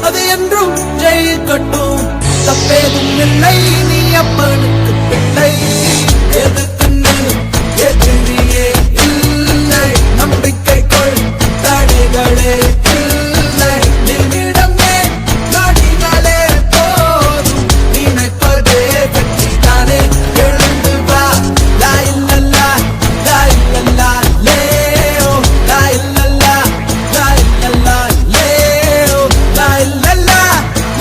அது என்றும் ஜெயிக்கட்டும். தப்பேதும் இல்லை, நீ அப்பனுக்கு பிள்ளை. எதுக்கு எதிரியே இல்லை, நம்பிக்கை கொள், தடைகளே இல்லை. நின்னிடமே நொடிகளே போதும், நினைப்பதே வெற்றிதானே. எழுந்து வா, லா இல்லல்லா லா இல்லல்லா லேயோ, லா இல்லல்லா லா இல்லல்லா லேயோ, லா இல்லல்லா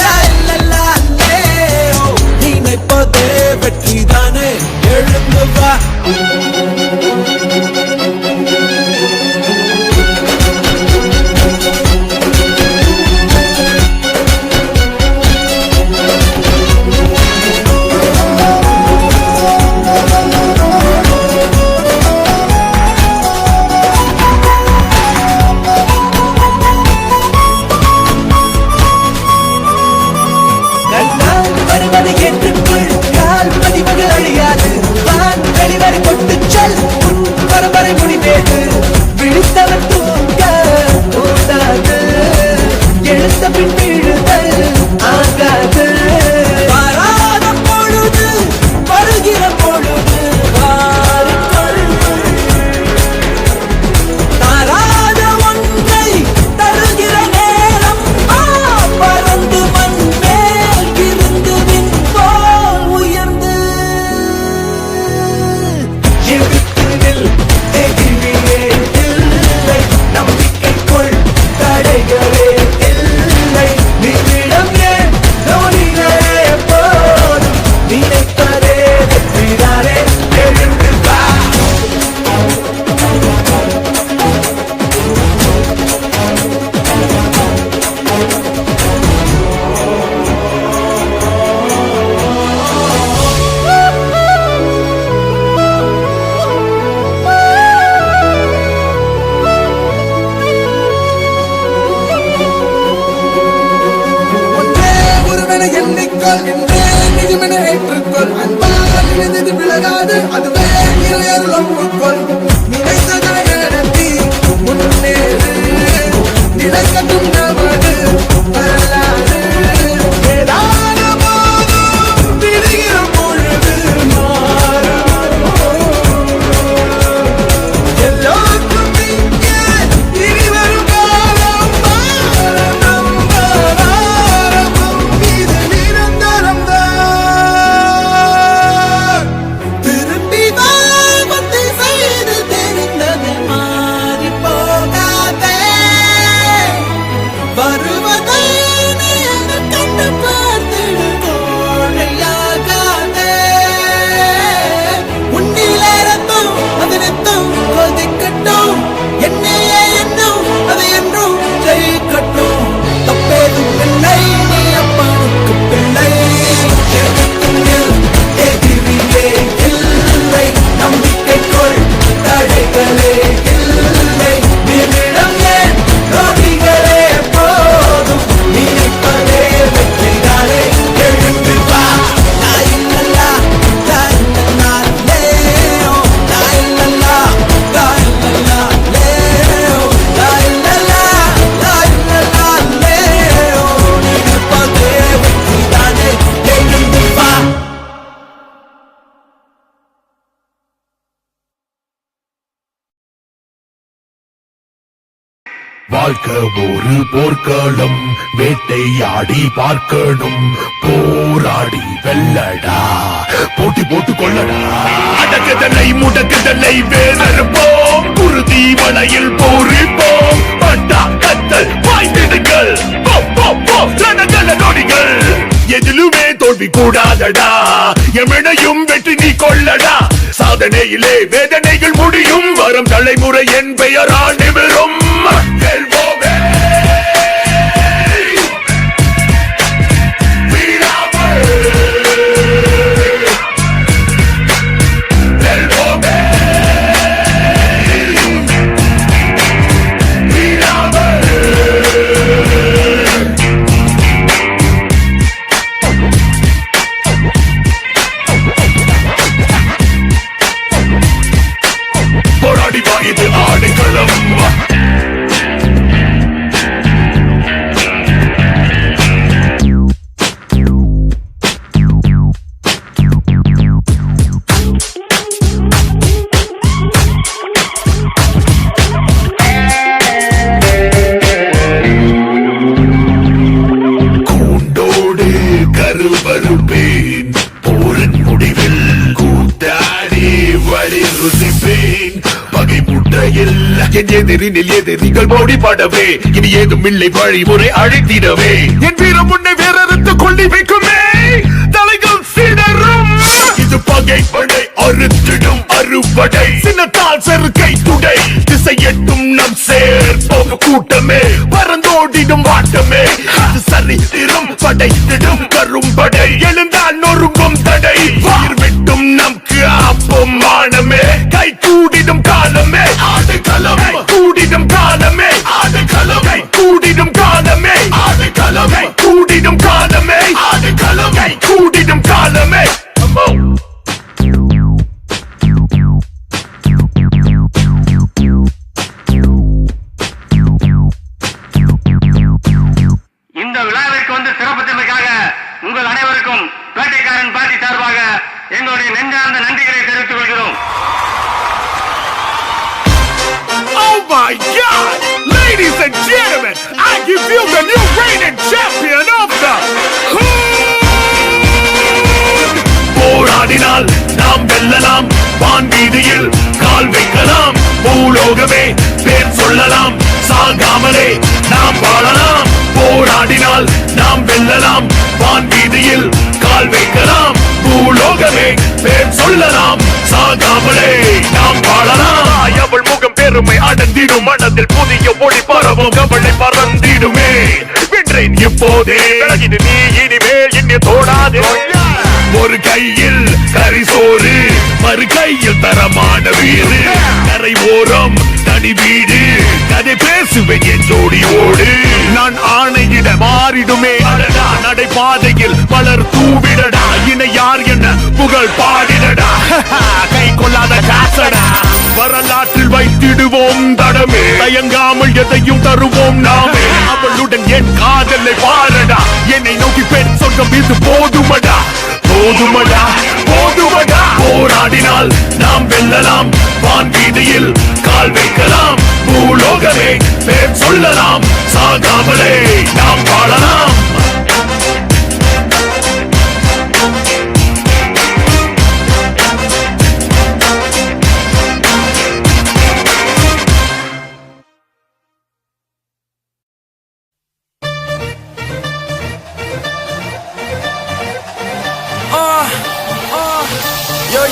லா இல்லல்லா லேயோ. நினைப்பதே வெற்றிதானே, எழுந்து வா. வருவதை ஏற்றுக்கொள், கால் பதிவுகள் அழியாது. வான் வெளிவரை கொண்டு செல், உன் பரம்பரை முடிவேது. விழித்தவன் தூங்க கூடாது, எழுத்த பின் விழுதல் ஆகாது. வராத பொழுது வருகிற பொழுது வாரிக்கொள், தராத ஒன்றை தருகிற நேரம் பறந்து மண் மேல் இருந்து விண் போல் உயர்ந்து. எழுத்துவில் எதிரியே இல்லை, நம்பிக்கை கொள், தடைகளே இல்லை. நிமிடம் ஏன் நொடிகளே போதும், நினைப்பதே வெற்றிதானே. எழுந்து வா. ஒன்றே ஒருவன எண்ணிக்கொள், என்றே நிஜமென ஏற்றுக்கொள். அன்பால் இணைந்தது விலகாது, அதுவே இறையருள் ஒப்புக்கொள். நினைத்ததை நடத்தி முன்னேறு, நிலைக்கட்டும் நமது வரலாறு. ஏதான போதும் விடுகிற பொழுது மாறும், எல்லோருக்கும் இங்கே இனிவரும் காலம் மாறும். இது நிரந்தரம்தான். திரும்பி வா, பக்தி செய்து தெரிந்தது மாறி போகாதே. வருவதை நீ அங்கு கண்டு பார்த்திடு, கோழையாகாதே. உன்னிலே ரத்தம் அது நித்தம் கொதிக்கட்டும், என்னையே என்னும் அது என்றும் ஜெயிக்கட்டும். தப்பேதும் இல்லை, நீ அப்பனுக்கு பிள்ளை. எதுக்கும் எதிரியே இல்லை, நம்பிக்கை கொள், தடைகளே இல்லை. நிமிடம் ஏன் நொடிகளே போதும், நினைப்பதே வெற்றிதானே. எழுந்து வா. லா இல்லல்லா லா இல்லல்லா லேயோ, லா இல்லல்லா லா இல்லல்லா லேயோ, லா இல்லல்லா லா இல்லல்லா லேயோ. நினைப்பதே வெற்றிதானே, எழுந்து வா. வாழ்க்கை ஒரு போர்க்களம், வேட்டையாடி பார்க்கணும், போராடி வெல்லடா, போட்டி போட்டு கொள்ளடா. அடக்குதலை முடக்குதலை வேறறுப்போம், குருதி வலையில் போரிப்போம். பட்டா கத்தல் வாய்ந்திடுங்கள், ரணகல நொடிகள். எதிலுமே தோல்வி கூடாதடா, எமனையும் வெற்றி நீ கொள்ளடா. சாதனையிலே வேதனைகள் முடியும், வரும் தலைமுறை என் பெயரால் நிமிரும். வெல்வோமே, வீழாமல். வெல்வோமே, வீழாமல். போராடி வா, இது ஆடுகளம். என் எதிரினில் எதிரிகள் மோடிப்படவே இனி ஏதும் இல்லை வழிமுறை அழைத்திடவே என் வீரம் முன்னே வேறறுத்து கொள்ளி வைக்குமே தலைகள் சிதறும் இது பகைப்படை அறுத்திடும் அறுபடை சின்னத்தால் செருக்கை துடை திசை எட்டும் நம் சேர் போக கூட்டமே பறந்தோடிடும் வாட்டமே அது சரித்திரம் படைத்திடும் கரும்படை எழுந்தால் நொறுங்கும் தடை வயிர் விட்டும் நமக்கு ஆப்பம் மானமே கை கூடிடும் காலமே ஆடு களம் கூடிடும் காலமே ஆடு களம் கை கூடிடும் காலமே ஆடு களம் கை கூடிடும் காலமே ஆடு களம் கை கூடிடும் காலமே இந்த விழாவிற்கு வந்து சிறப்பித்ததற்காக உங்கள் அனைவருக்கும் பேட்டைக்காரன் பாட்டி சார்பாக எங்களுடைய நெஞ்சார்ந்த நன்றிகளை தெரிவித்துக் கொள்கிறோம். Oh my God! Ladies and gentlemen, I give you the new reigning champion of the Hood! போராடினால் நாம் வெல்லலாம் வான் வீதியில் கால் வைக்கலாம் பூலோகமே பேர் சொல்லலாம் சாகாமலே நாம் வாழலாம் போராடினால் நாம் வெல்லலாம் வான் வீதியில் கால் வைக்கலாம் பூலோகமே பேர் சொல்லலாம் சாகாமலே நாம் வாழலாம் அவள் முகம் பெருமை அடர்ந்திடும் மனதில் புதிய ஒளி பரவும் கவலை பறந்திடுமே வென்றேன் இப்போதே இது நீ இனிமேல் என்னை தோடாதே ஒரு கையில் கரிசோறு மறு கையில் தரமான வீடு கரை ஓரம் தனி வீடு கதை பேசுவேன் என் ஜோடியோடு நான் ஆணையிட மாறிடுமே அடடா நடைபாதையில் பலர் தூவிடடா இணை யார் என்ன புகழ் பாடிடடா கை கொள்ளாத காசடா வரலாற்றில் வைத்திடுவோம் தடமே தயங்காமல் எதையும் தருவோம் நாமே அவளுடன் என் காதலை பாரடா என்னை நோக்கி பெண் சொர்க்கம் இது போதுமடா போதுமடா போதுமடா போராடினால் நாம் வெல்லலாம் வான் வீதியில் கால் வைக்கலாம் பூலோகமே பேர் சொல்லலாம் சாகாமலே நாம் வாழலாம்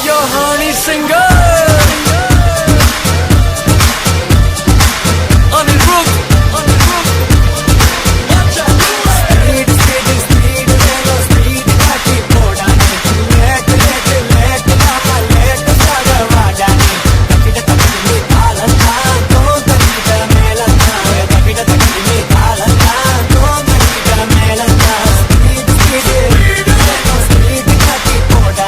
Yo, honey singer. On the roof. Speed, party, poda. Let, mama, let, vada. Takida, me, alanta. Don't takida, melanta. Takida, me, alanta. Don't takida, melanta. Speed, party, poda.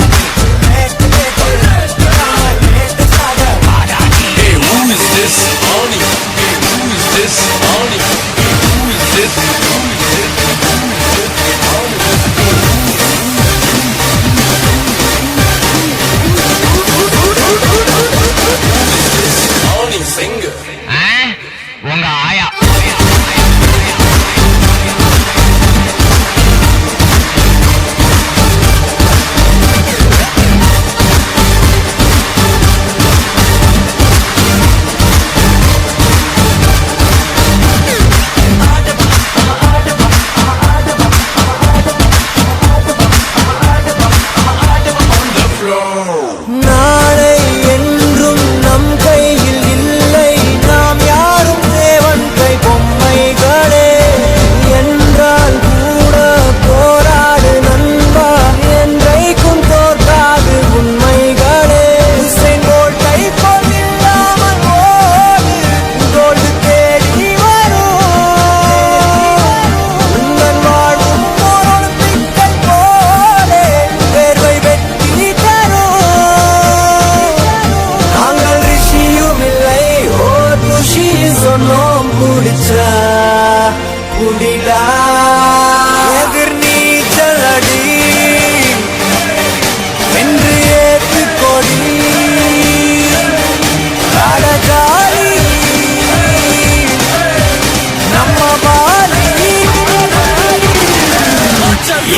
உங்க ஆயா நாளை என்றும் நம் கையில் இல்லை நாம் யாரும் தேவன் கை பொம்மைகளே என்றால் கூட போராடு நண்பா என்றைக்கும் தோற்காது உண்மைகளே செங்கோட்டை போதில்லாமல் ஓடு கோடு தேடி வரும் உங்கள் வாழும் ஒரு பிக்கல் போலே தேர்வை வெற்றி தரும் நாங்கள் ரிஷியும் இல்லை ஓ ருஷி சொன்னோம் குடிச்சா குடிடா எதிர் நீச்சல் அடி என்று ஏத்து கொடி கடகாரி நம்ம பாலி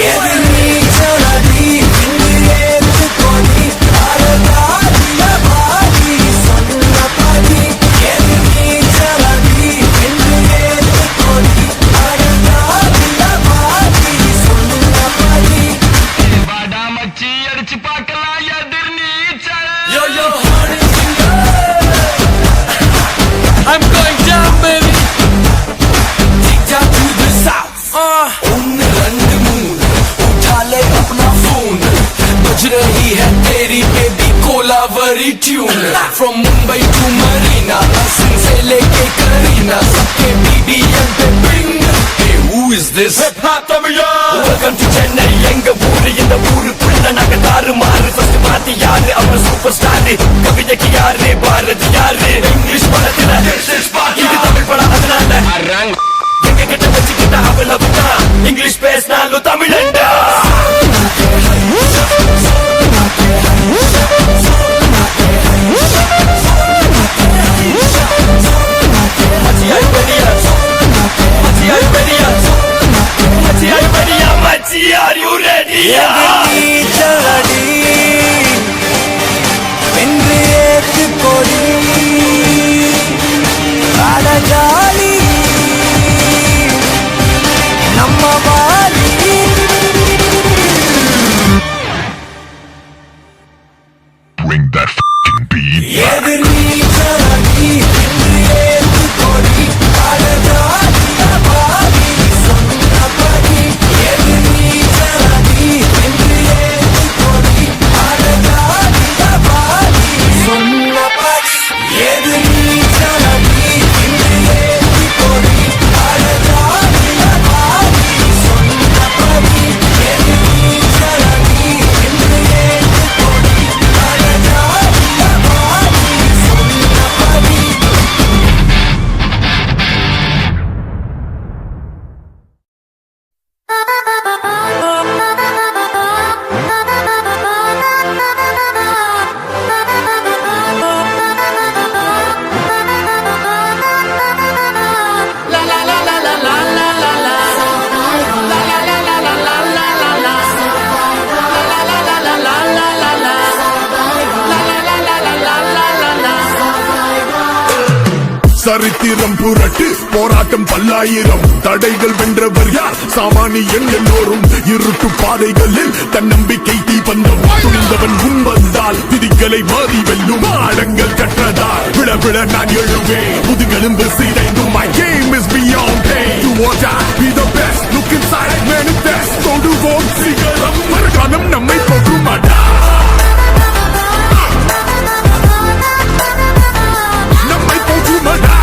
எதிர் நீச்சல் அடி என்று ஏத்து கொடி கடகாரிய பாடி சொன்னபடி எதிர் tune. From Mumbai to Marina, Lasin se leke Karina, sabke BDM pe bring. Hey, who is this? Hip Hop Tamila. Welcome to Chennai, enga ooru inda oorukulla naga tarumaru. First paati yaru avara superstar. Kavithakku yaru Bharat yaru. English padathila this is party. Idu Tamil pada adanala arang. Enga kitta vechikita avalavudha. English pesnalu Tamilanda. Are you ready? चलड़ी என்று ஏத்து கொடி அடஜாலி நம்ம Vaali Bring that f***ing beat. எதிர் நீ சலடி என்று ஏத்து கொடி அடஜாலி வாலி சொன்னபடி எதிர் நீ சலடி என்று ஏத்து கொடி அடஜாலி வாலி சொன்னபடி எதிர் நீ சலடி என்று ஏத்து கொடி அடஜாலி வாலி சொன்னபடி எதிர் நீ சலடி என்று ஏத்து கொடி அடஜாலி வாலி சொன்னபடி சரித்திரம் புரட்டு போராட்டம் பல்லாயிரம் தடைகள் வென்றவர் யார் சாமானியன் எல்லோரும் இருட்டு பாதைகளில் தன்னம்பிக்கை தீபந்தம் துணிந்தவன் முன் வந்தால் விதிகளை மாறி வெல்லும் ஆடங்கள் கற்றதால் விழ விழ நான் எழுவேன் முதுகெலும்பு சீதைந்தும் my game is beyond pain you want to be the best look inside manifest தொடுவோம் சிகரம் மறுகாலம் நம்மை போகுமாடா நம்மை போகுமாடா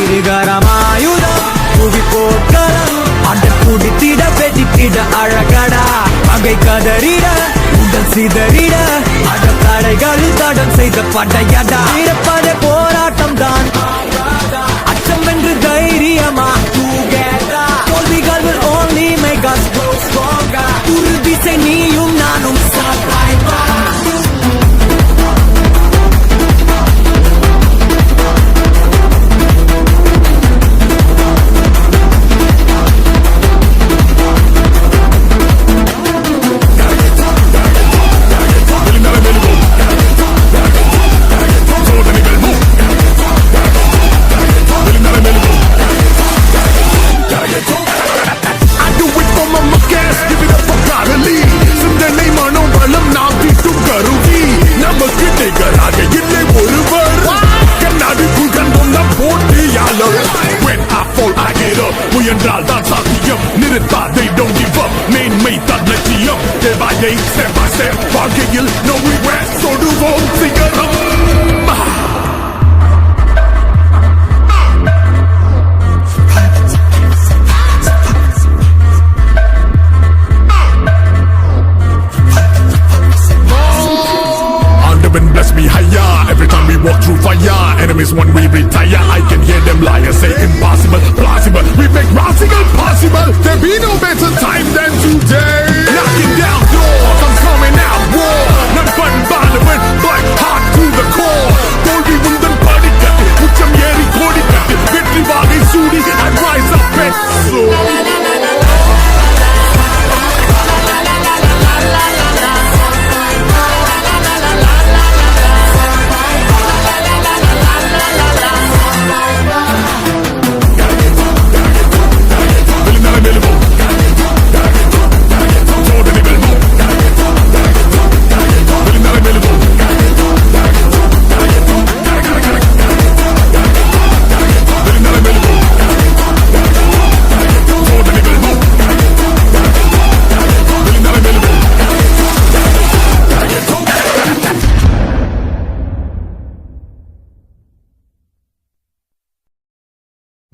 இருகரமாயுதம் புவி போர்க்களம் அண்டை குடித்திட வெடித்திட அழகடா பகை கதறிட உடல் சிதறிட அட தடைகளில் தடம் செய்த படையடா இருப்பதே போராட்டம் தான் அச்சம் வென்று தைரியமா together தோல்விகள் will only make us grow stronger உறுதி செய் நீயும் நானும் survivor I do it for my muckers, give it up for Carly. சிந்தனை மனோபலம் நாம் தீட்டும் கருவி நமக்கு நிகராக இல்லை ஒருவர் கண்ணாடிக்குள் கண்டோம் போட்டியாளர் When I fall I get up முயன்றால் தான் சாத்தியம் நிறுத்தாதை don't give up மேன்மை தான் லட்சியம் Day by day step by step வாழ்க்கையில் no regrets தொடுவோம் சிகரம் Heaven bless me higher. Every time we walk through fire, enemies when we retire. I can hear them liars say impossible, plausible. We make radical possible. There be no better time than today. Knocking down doors, I'm coming out war. None but violent, black heart to the core. Dolby Wundan party cut, Ucham Yeri Kodi cut, Victory Valley Sudi, I rise up and soar.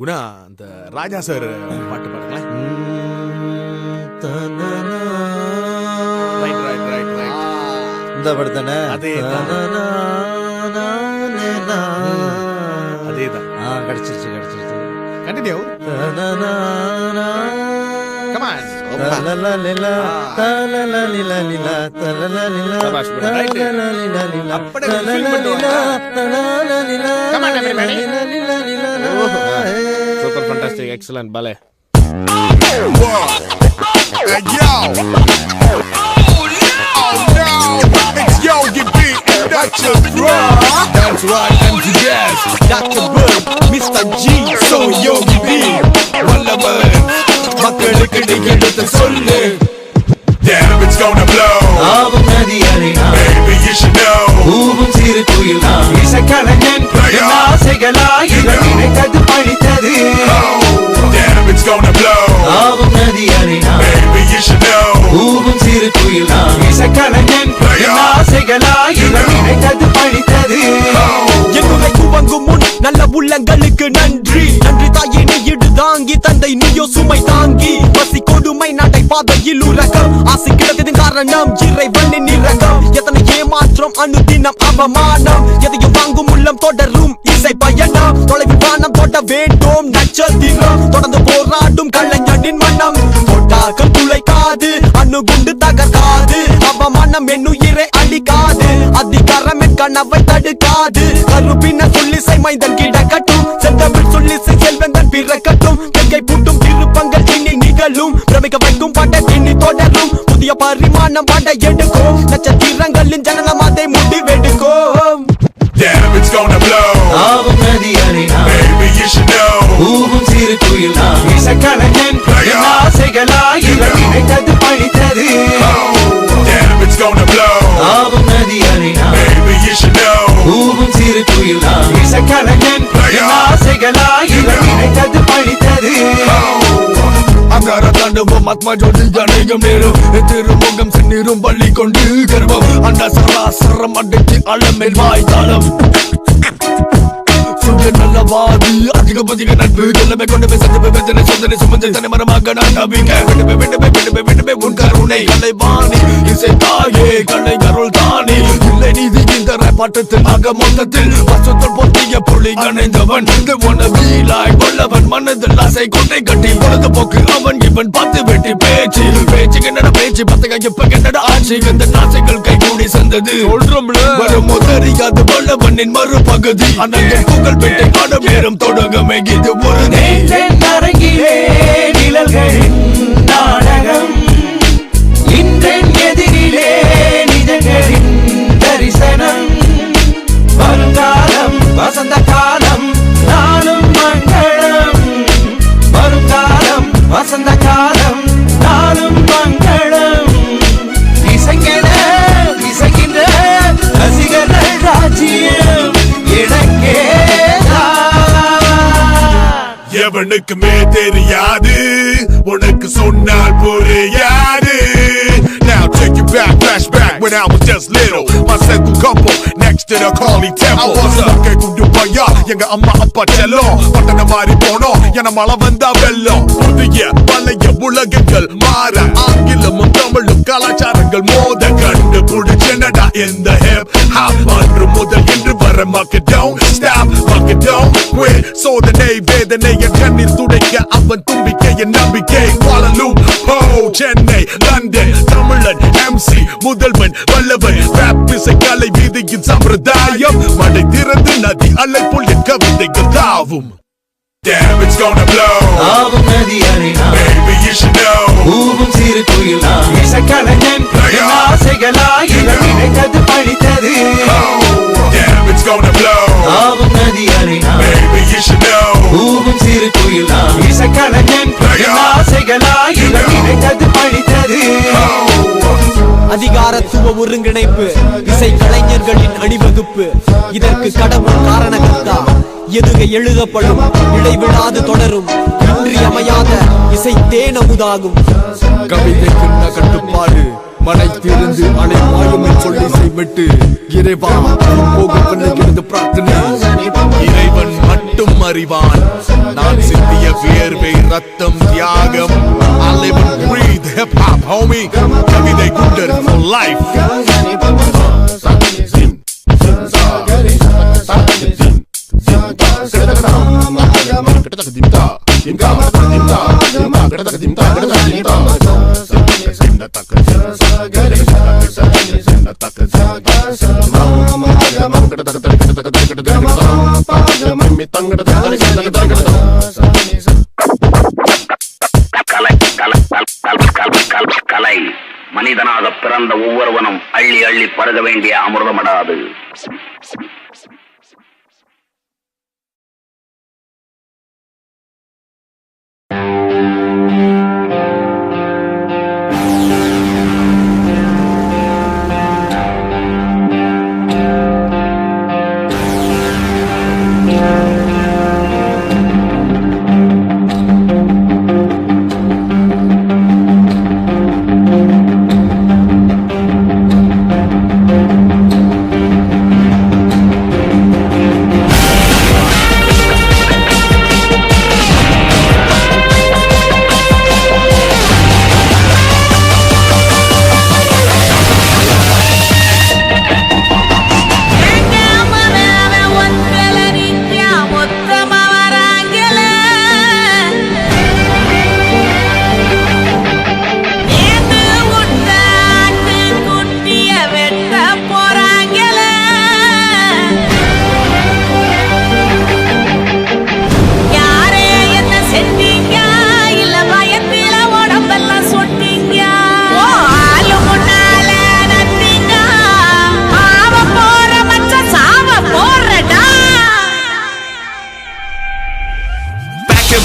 Guna அந்த ராஜா sir பாட்டு பாடுங்களேன். இந்த பாட்டு தானே? அதேதான். கிடைச்சிருச்சு. Continue. Come on. Super fantastic, excellent, ballet. Hey, yo. It's Yogi B and Dr. Bro. That's right, MTS, Dr. Bird, Mr. G, so Yogi B, வல்லவன் மக்களுக்கு நீ எடுத்து சொல்லு. Damn, it's gonna blow. ஆவும் நதி அலைனா Baby, you should know. ஊவும் சிறு குயில் நான் இசைக்கலைஞன் என் ஆசைகளாய் நினைத்தது பழித்தது. Damn, it's gonna blow. ஆவும் நதி அலைனா Baby, you should know. ஊவும் சிறு குயில் நான் இசைக்கலைஞன் என் ஆசைகளாய் நினைத்தது பழித்தது. என்னுரை துவங்கும் முன் நல்ல உள்ளங்களுக்கு நன்றி நன்றி தாயே நீ இடு தாங்கி தந்தை நீயோ சுமை தாங்கி பசி கொடுமை நடை பாதையில் உலகம் ஆசை கிடத்ததின் காரணம் இறைவனின் இரகம் எத்தனை ஏமாற்றம் அனுதினம் அவமானம் எதையும் வாங்கும் உள்ளம் தொடரும் இசை பயணம் தொலைவில் வானம் தொட வேண்டும் நட்சத்திரம் தொடர்ந்து போராடும் கலைஞனின் மனம் தொட்டாக்கள் துளைக்காது அணுகுண்டு தகர்க்காது அவமானம் என்னுயிரை அழிக்காது அதிகாரம் என் கனவை தடுக்காது கருப்பின சொல்லிசை மைந்தன் கிடக்கட்டும் செந்தமிழ் சொல்லிசை செல்வந்தன் பிறக்கட்டும் கங்கை பூட்டும் திருப்பங்கள் இனி நிகழும் பிரமிக்க வைக்கும் பட இனி தொடரும் புதிய பரிமாணம் பட எடுக்கும் நட்சத்திரங்களின் ஜனனம் அதை முடிவெடுக்கும். Damn, it's gonna blow. ஆவும் நதி அலைனா Baby, you should know. ஊவும் சிறு குயில் நான் இசைக்கலைஞன் என் ஆசைகளாய் நினைத்தது பழித்தது. Damn, it's gonna blow. ஆவும் நதி அலைனா Baby, you should know. ஊவும் சிறு குயில் நான் இசைக்கலைஞன் என் ஆசைகளாய் நினைத்தது பழித்தது. அங்கார தாண்டவம் ஆத்மா ஜோதி அணையும் நேரும் திருமுகம் செந்நீரும் பள்ளி கொண்டு கர்வம் அந்த சராசரம் அடைத்து அளமேல் வாய்த்தாளம் நல்லவாதி அதிக பதிக நட்பு எல்லாமே கொண்டு போய் சந்தர்ப்ப வேதனை சோதனை சுமந்து தனி மரமாக நான் நம்பிக்க விடுமே உன் கருணை கலைவாணி இசை தாயே கலை கருள் தானி இல்லை நீதி இந்த பாட்டத்தில் ஆக மொத்தத்தில் வருஷத்தில் பொத்திய புள்ளி கணைந்தவன் வீலாய் கொள்ளவன் மனதில் ஆசை கொண்டை கட்டி பொழுதுபோக்கு அவன் இவன் பார்த்து வெட்டி பேச்சு என்னடா பேச்சு பத்தக இப்ப என்னடா ஆட்சி இந்த நாசைகள் கை கூடி சந்தது வரும் தெரியாது வல்லவனின் மறுபகுதி அண்ணன் புகழ் பெட்டை காணும் நேரம் தொடங்கமே இது ஒரு அரங்கிலே நிழல்களின் நாடகம் இன்றென் எதிரிலே நிஜங்களின் தரிசனம் வருங்காலம் வசந்த காலம் நாளும் மங்களம் வருங்காலம் வசந்த காலம் நாளும் மங்களம் இசைக்கின்ற ரசிகர்கள் ராஜ்யம் எனக்கே எவனுக்குமே தெரியாது உனக்கு சொன்னால் புரியாது. Now take you back, flashback when I was just little. My second couple next to the Kali temple. I was a கேக்குண்டு பையா எங்க அம்மா அப்பா செல்லம் பட்டண மாறி போனோம் என மழை வந்தா வெள்ளம். புதிய பழைய உலகங்கள் மாற ஆங்கிலமும் தமிழும் கலாச்சாரங்கள் மோத கண்டு புடிச்சனடா இந்த ஹிப் ஹாப் அன்று முதல் இன்று வர மக்கள் don't stop மக்கள் don't quit. சோதனை வேதனை என் கண்ணீர் துடைக்க அவன் தும்பிக்கை என் நம்பிக்கை. வாழலும் ஹோ சென்னை லண்டன் தமிழன் MC முதல்வன் வல்லவன் ராப் இசை கலை வீதியின் சம்பிரதாயம் மழை திறந்து நதி அலை போல் என் கவிதைகள் தாவும். Damn, it's gonna blow. ஆவும் நதி அலைனா Baby, you should know. ஊவும் சிறு குயில் நான் இசைக்கலைஞன் என் ஆசைகளாய் நினைத்தது பழித்தது. Damn, it's gonna blow. ஆவும் நதி அலைனா Baby, you should know. ஊவும் சிறு குயில் நான் இசைக்கலைஞன் என் ஆசைகளாய் நினைத்தது பழித்தது. அதிகாரத்துவ ஒருங்கிணைப்பு இசை கலைஞர்களின் அணிவகுப்பு இதற்கு கடவுள் காரணகர்த்தா எதுகை எழுதப்படும் இடைவிடாது தொடரும் இன்றியமையாத இசை தேனமுதாகும். கவிதைக்கு கட்டுப்பாடு மனை திருந்து அலை வாயும் சொல்லி செய்விட்டு இறைவா போகும் பிறகு பிரார்த்தனை. இறைவன் மட்டும் அறிவான் நான் சிந்திய வியர்வை ரத்தம் தியாகம். I live and breathe hip hop homie. கவிதை குண்டர் for life. கலை மனிதனாக பிறந்த ஒவ்வொருவனும் அள்ளி அள்ளி பருக வேண்டிய அமிர்தமடாது.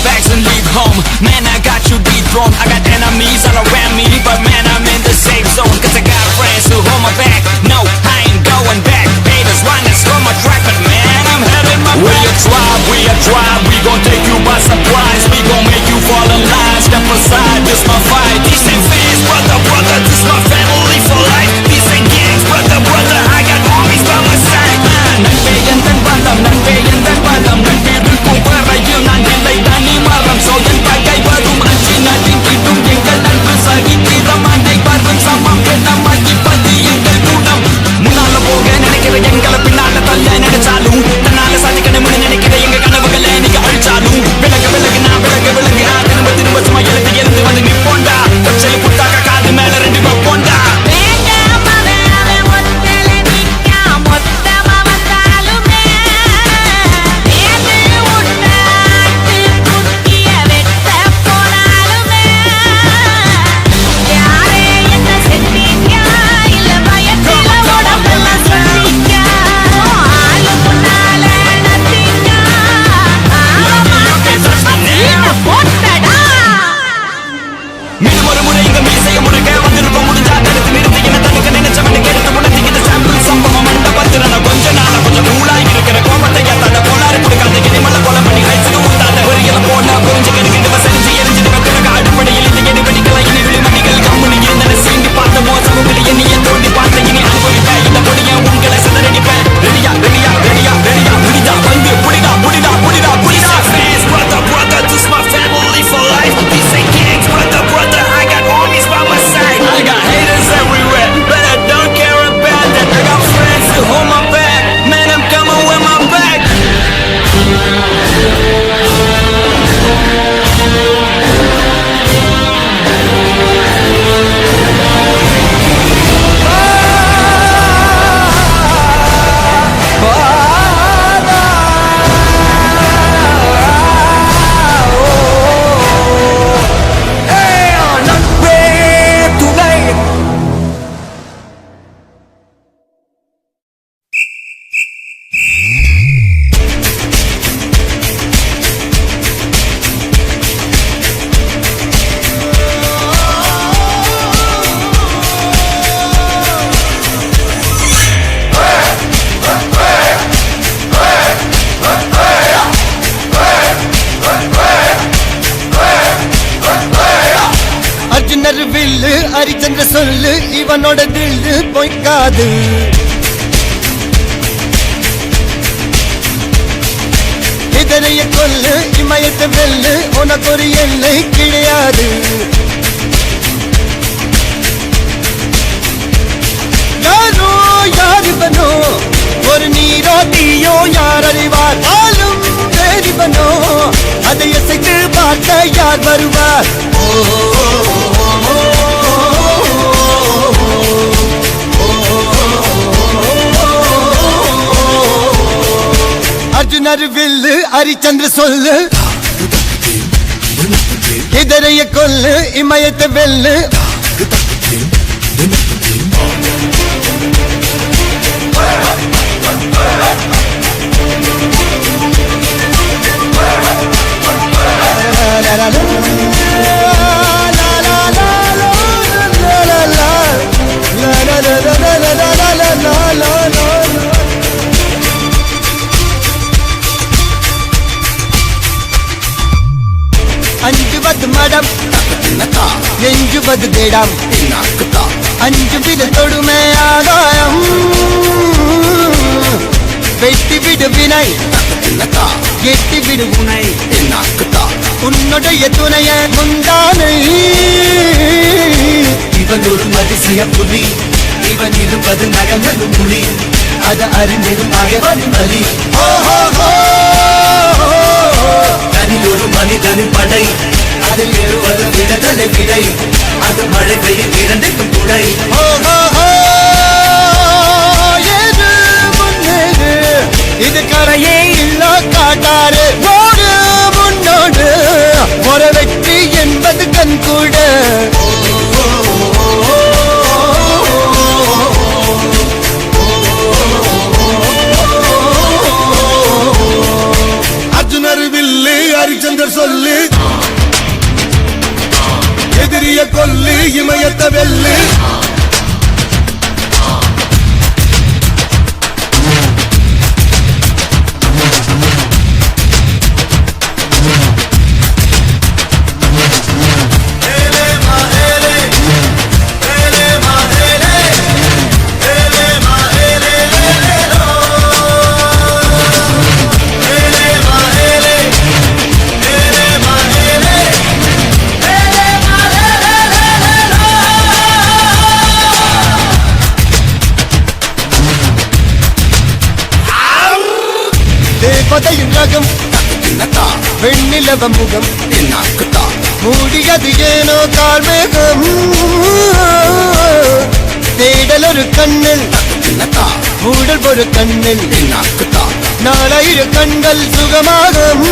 Bags and leave home. Man, I got you dethroned. I got enemies all around me, but man, I'm in the safe zone. Cause I got friends who hold my back. No, I ain't going back. Haters wanna slow my track, but man, I'm heading my back. We a tribe, we gon' take you by surprise. We gon' make you fall in line. Step aside, this my fight. These ain't fans, brother, this my family for life. These ain't gangs, brother, I got armies by my side. நன்பே எந்தன் பதம், நன்பே எந்தன் பதம். நன்பிருக்கும் வரையில் நான் இல்லை தனி மரம். சோதன் பகை வரும் அஞ்சி நதின் கிட்டும் எங்கள் நட்பு சரித்திரம் அனைவரும் சமம் என மதிப்பது எங்கள் குணம். முன்னால போக நினைக்கிற எங்களை பின்னால தள்ள நினைச்சா வில்லு ஹரிச்சந்திர சொல்லு இவனோட தில்லு பொய்க்காது இதனைய கொல்லு இமயத்தை வெல்லு உனக்கு ஒரு எல்லை கிடையாது யாரோ யாரிவனோ ஒரு நீரோ தீயோ யார் அறிவார் ஆளும் வேறிவனோ அதை அசைத்து பார்க்க யார் வருவார் அர்ஜுனர் வில்லு ஹரிச்சந்திர சொல்லு இதரைய கொல்லு இமயத்தை வெல்லு அஞ்சுவது மடம் எஞ்சுவது திடம் அஞ்சு வித தொடுமை ஆதாயம் வெட்டி விடு வினை எட்டி விடு உனை உன்னுடைய துணைய முந்தானை இவன் ஒரு அதிசய புலி இவன் இருப்பது நகங்களும் புலி அது அறிந்திடும் ஆயவன் பலி தனில் ஒரு மனிதனின் படை அதில் ஏறுவது விடுதலை விடை அது மழை பெய்யும் இரண்டுக்கும் துணை இது கரையே இல்ல காட்டாரு ஓடு முன்னோடு ஒரு வெற்றி என்பது கண்கூட அர்ஜுனர் வில்லு ஹரிச்சந்தர் சொல்லு எதிரிய கொல்லு இமயத்தை வெல்லு தேவதையின் ரகம் வெண்ணிலவ முகம் மூடியது ஏனோ கார்மேகம் தேடல் ஒரு கண்ணில் மூடல் ஒரு கண்ணில் நாலாயிர கண்கள் சுகமாகும்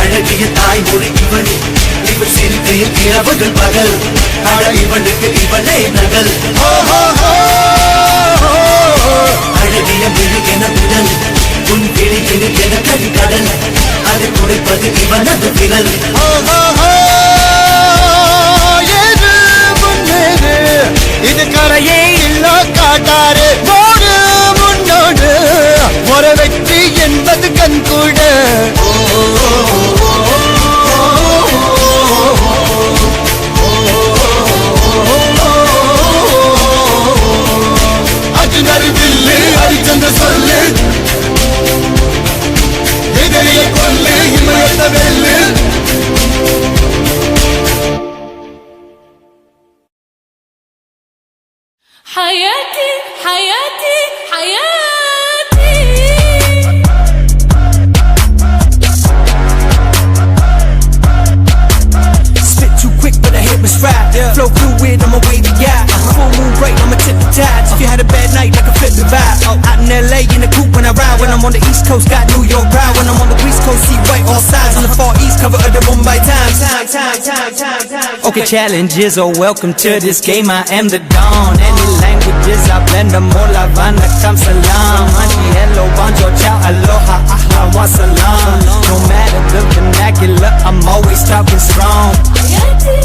அழகிய தாய்மொழி இவள் இவள் சிறுகையில் இரவுகள் பகல் அழ இவளுக்கு இவளே நகல் அழகிய விழுகென புதல் உன் கிளிகிழு என கரிகடல் அதை குறைப்பது இவனது விரல் இது கரையே இல்ல காட்டாரு ஓடு முன்னோடு ஒரு வெற்றி என்பது கண்கூட அர்ஜுனர் வில்லு ஹரிச்சந்திர சொல்லு எதிரிய கொல்லு இமயத்தை வெல்லு حياتي حياتي حياتي Spit too quick but I hit my strap. Flow fluid, I'm a wavy guy. Full moon break, I'ma tip the tides. If you had a bad night, I can flip the vibe. Out in LA in the coupe when I ride. When I'm on the East Coast, got New York pride. When I'm on the West Coast, see white all sides. On the Far East, cover of the Mumbai Times. Okay, challenges are welcome to this game. I am the dawn. Any languages, I blend them all. Havana, come salam. Honey, hello, bonjour, ciao, aloha, ahla, wa salam. No matter the vernacular, I'm always talking strong. حياتي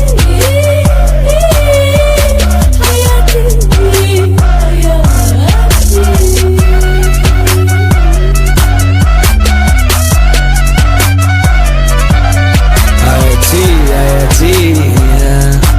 IIT, yeah.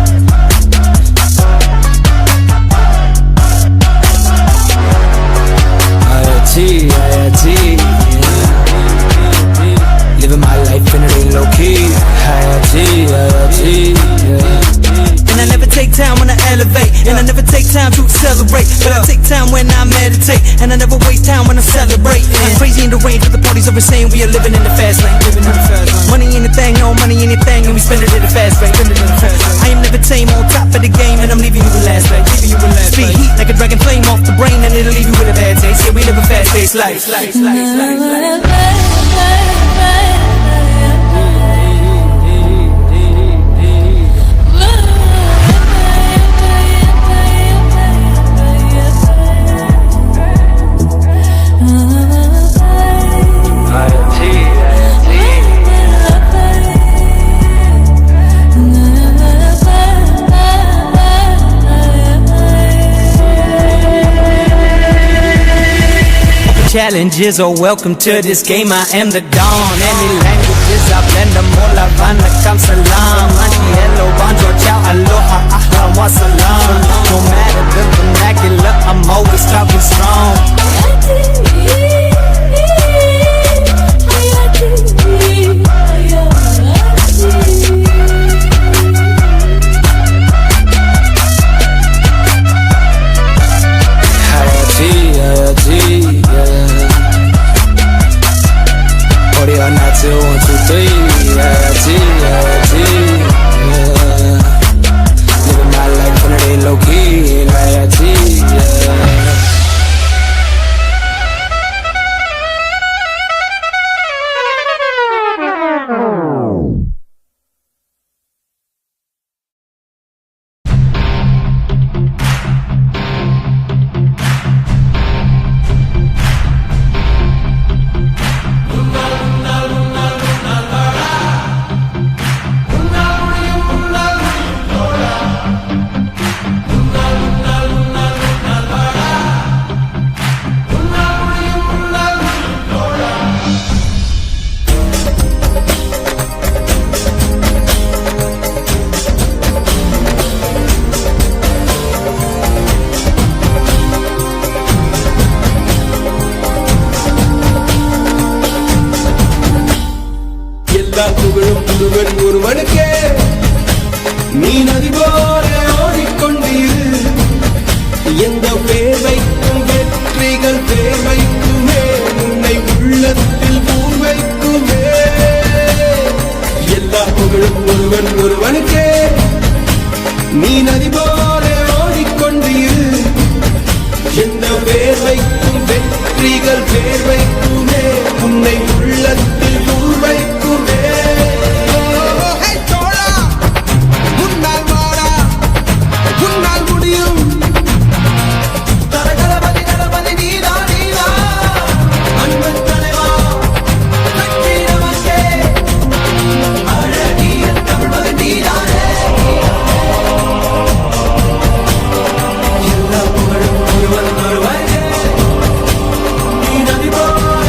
And I never take time to accelerate, but I take time when I meditate. And I never waste time when I celebrate. I'm crazy in the range, but the party's over saying we are living in the fast lane. Money ain't a thing, no money ain't a thing, and we spend it at a fast rate. I am never tame, on top of the game, and I'm leaving you with last place. Speed heat like a dragon flame off the brain, and it'll leave you with a bad taste. Yeah, we live a fast-paced life. Challenges are welcome to this game. I am the dawn. Any languages I blend them all. Havana, come salam. Anti, hello, bonjour, ciao, aloha, ahlan, wa salam. No matter the vernacular, I'm always talking strong. ஒருவனுக்கே நீ நதி போல ஓடிக்கொண்டீரு எந்த பேர் வைக்கும் வெற்றிகள் பேர் வைக்குமே உன்னை உள்ளத்தில் பூர் வைக்குமே எல்லா புகழும் ஒருவனுக்கே நீ நதி போல ஓடிக்கொண்டீரு எந்த பேர் வைக்கும் வெற்றிகள் பேர் வைக்குமே உன்னை உள்ளத்தில் பூர் வைக்குமே நீ நதி போல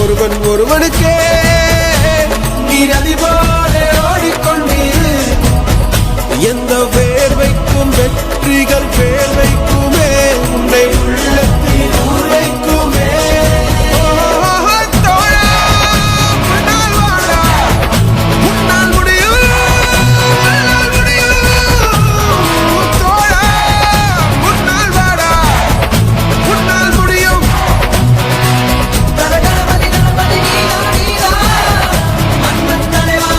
ஒருவன் ஒருவனுக்கே நீ நதி போல ஓடிக்கொண்டீர் எந்த வேர்வைக்கும் வெற்றிகள் வேர்வைக்குமே உன்னை உள்ளத்தில் ஊர்வைக்குமே தோழா உன்னால் வாழா உன்னால் முடியும் உன்னால் முடியும் தோழா உன்னால் வாடா உன்னால் முடியும் தரகணபதி கணபதி நீதா நீதா மன்னன் தலைவா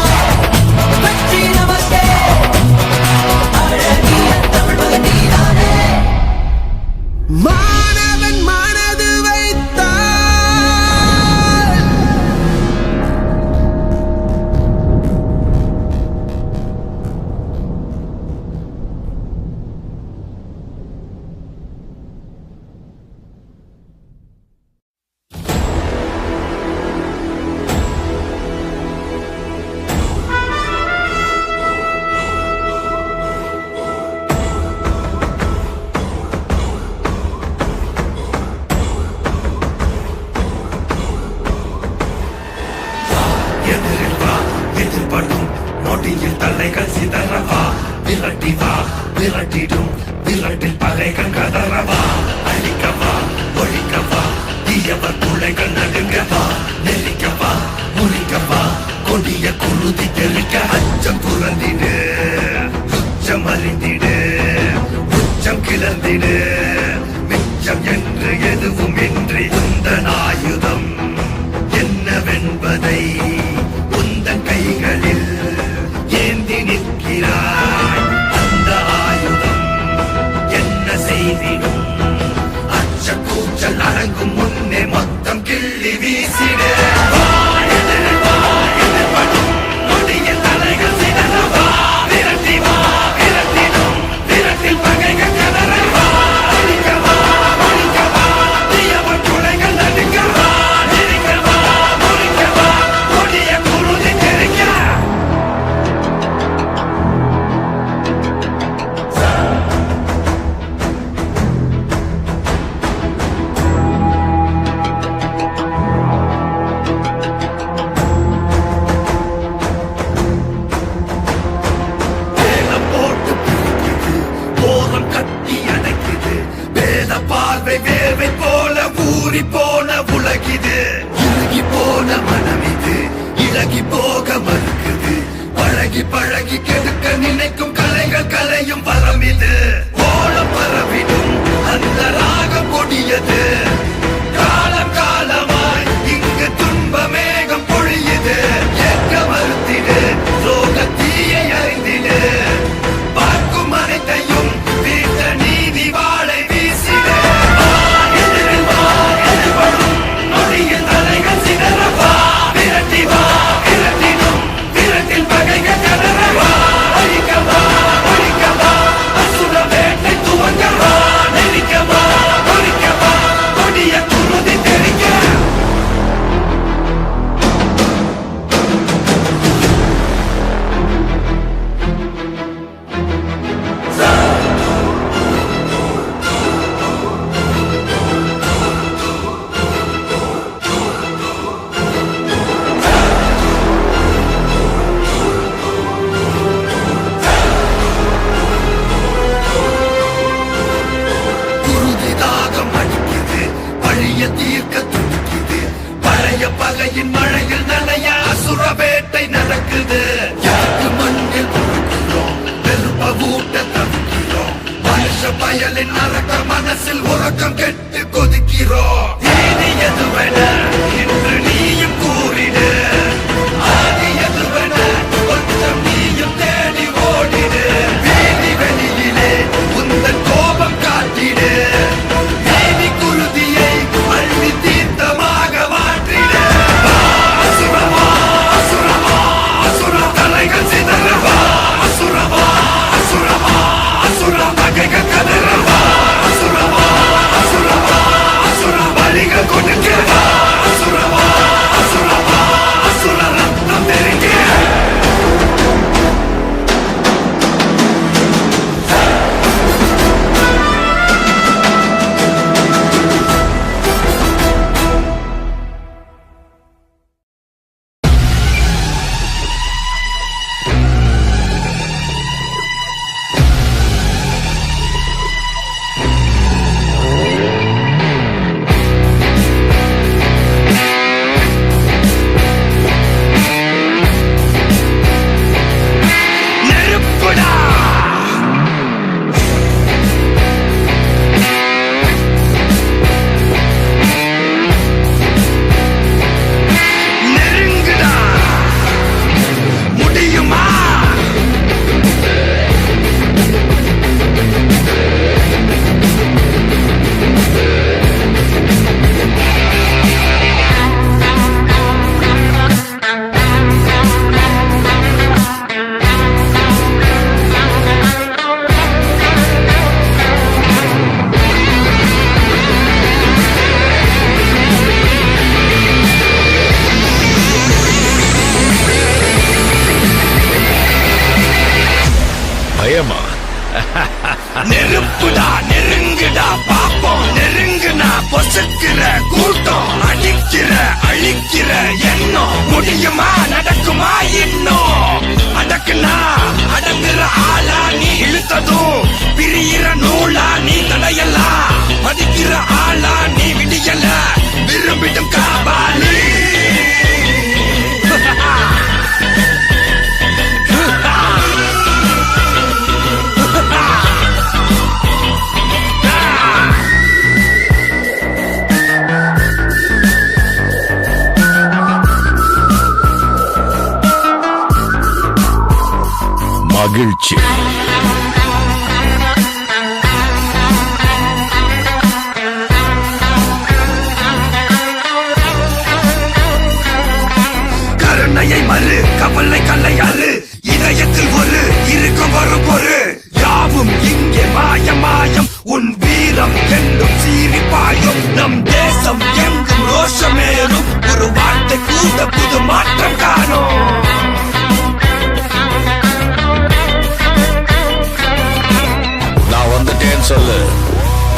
வெற்றி நமக்கே அழகிய தமிழ் மகன் நீதானே மாணவன் மனது வைத்தார் எதிரில் வா எதிர்படும் நொடியில் தலைகள் சிதறவா விரட்டி வா விரட்டிடும் விரட்டில் பகைகள் கதறவா அழிக்கவா ஒழிக்கவா தீயவர் துளைகள் நடுங்கவா நெருக்கவா முறிக்கவா கொடிய குருதி தெளிக்க அச்சம் துறந்திடு உச்சம் அறிந்திடு உச்சம் கிளர்ந்திடு மிச்சம் என்று எதுவும் இன்றி உந்தன் ஆயுதம் என்னவென்பதை உந்தன் கைகளில் ஏந்தி நிற்கிறாய் அந்த ஆயுதம் என்ன செய்திடும் அச்ச கூச்சல் அடங்கும் முன்னே மொத்தம் கிள்ளி வீசிட நொடியில் தலைகள் சிதறவா விரட்டி வா விரட்டிடும் விரட்டில் பகைகள் கதறவா அழிக்கவா ஒழிக்கவா தீயவர் துளைகள் நடுங்கவா நெருங்கவா முறிக்கவா கொடிய குருதி தெறிக்க வேலம் போட்டு பிரிக்குது போரம் கட்டி அடைக்குது வேத பார்வை வேர்வை போல ஊறி போன உலகிது இறுகி போன மனம் இது இழகி போக மறுக்குது பழகி பழகி கெடுக்க நினைக்கும் கலைகள் கலையும் வரம் இது ஓலம் பரவிடும் அந்த ராகம் கொடியது காலம் காலமாய் இங்கு துன்ப மேகம் பொழியுது ஏற்க மறுத்திடு சோக தீயை அறிந்திடு பார்க்கும் அனைத்தையும் வீட்ட நீதி வாழை வீசிடு எதிரில் வா எதிர்படும் நொடியில் தலைகள் சிதறவா விரட்டி வா விரட்டிடும் விரட்டில் பகைகள் கதறவா அழிக்கவா ஒழிக்கவா அசுர வேட்டை துவங்கவா நெருக்கவா ஒழிக்கவா கொடிய குருதி தெறிக்க குருதி தாகம் அடிக்குது பழைய தீர்க்க துடிக்குது பழைய பகையின் மழையில் நனைய அசுர வேட்டை நடக்குது யாருக்கு மண்ணில் பொறுக்கிறோம் வெறுப்ப ஊட்ட தவிக்கிறோம் மனுஷ பயலின் நரக்க மனசில் உறக்கம் கெட்டு கொதிக்கிறோம் நீதி எதுவென இன்று நீயும் கூறிடு ஆதி எதுவென கொஞ்சம் நீயும் தேடி ஓடிடு வீதி வெளியிலே உந்தன் கோபம் காட்டிடு நீதி குருதியை அள்ளி தீர்த்தமாக மாற்றிடு அசுரவா அசுரவா அசுர தலைகள் சிதறவா அசுரவா அசுரவா அசுர பகைகள் கதறவா அசுரவா அசுரவா அசுர வழிகள் கொடுக்கவா அசுர நசுக்கிற கூட்டம் அடிக்கிற அழிக்கிற எண்ணம் முடியுமா நடக்குமா இன்னும் அடக்குனா அடங்குற ஆளா நீ இழுத்ததும் பிரியிற நூலா நீ தடையலாம் மதிக்கிற ஆளா நீ விடியல விரும்பிடும் காபாலி மகிழ்ச்சி கருணையை மறு கவலை கல்லையாறு இதயத்தில் ஒரு இருக்கும் வரும் பொரு யாவும் இங்கே மாயம் உன் வீரம் என்றும் சீறி பாயும் நம் தேசம் எங்கும் ரோஷமேறும் ஒரு வார்த்தை கூட புது மாற்றம் காணும் சொல்லு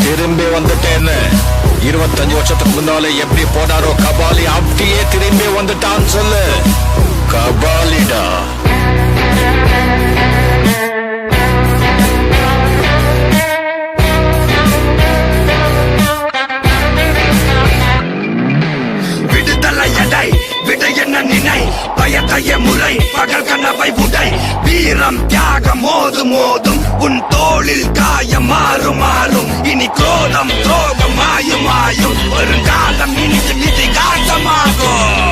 திரும்பி வந்துட்டேன்னு 25 வருஷத்துக்கு முன்னாலே எப்படி போனாரோ கபாலி அப்படியே திரும்பி வந்துட்டான்னு சொல்லு கபாலிடா விடுதலை எடை விடை என்ன நினை பயத்தைய முறை பகல் கனவை உடை வீரம் தியாகம் மோதும் உன் தோளில் காயம் மாறும் இனி கோலம் துரோகம் மாயும் வருங்காலம் இனி இதிகாசமாகும்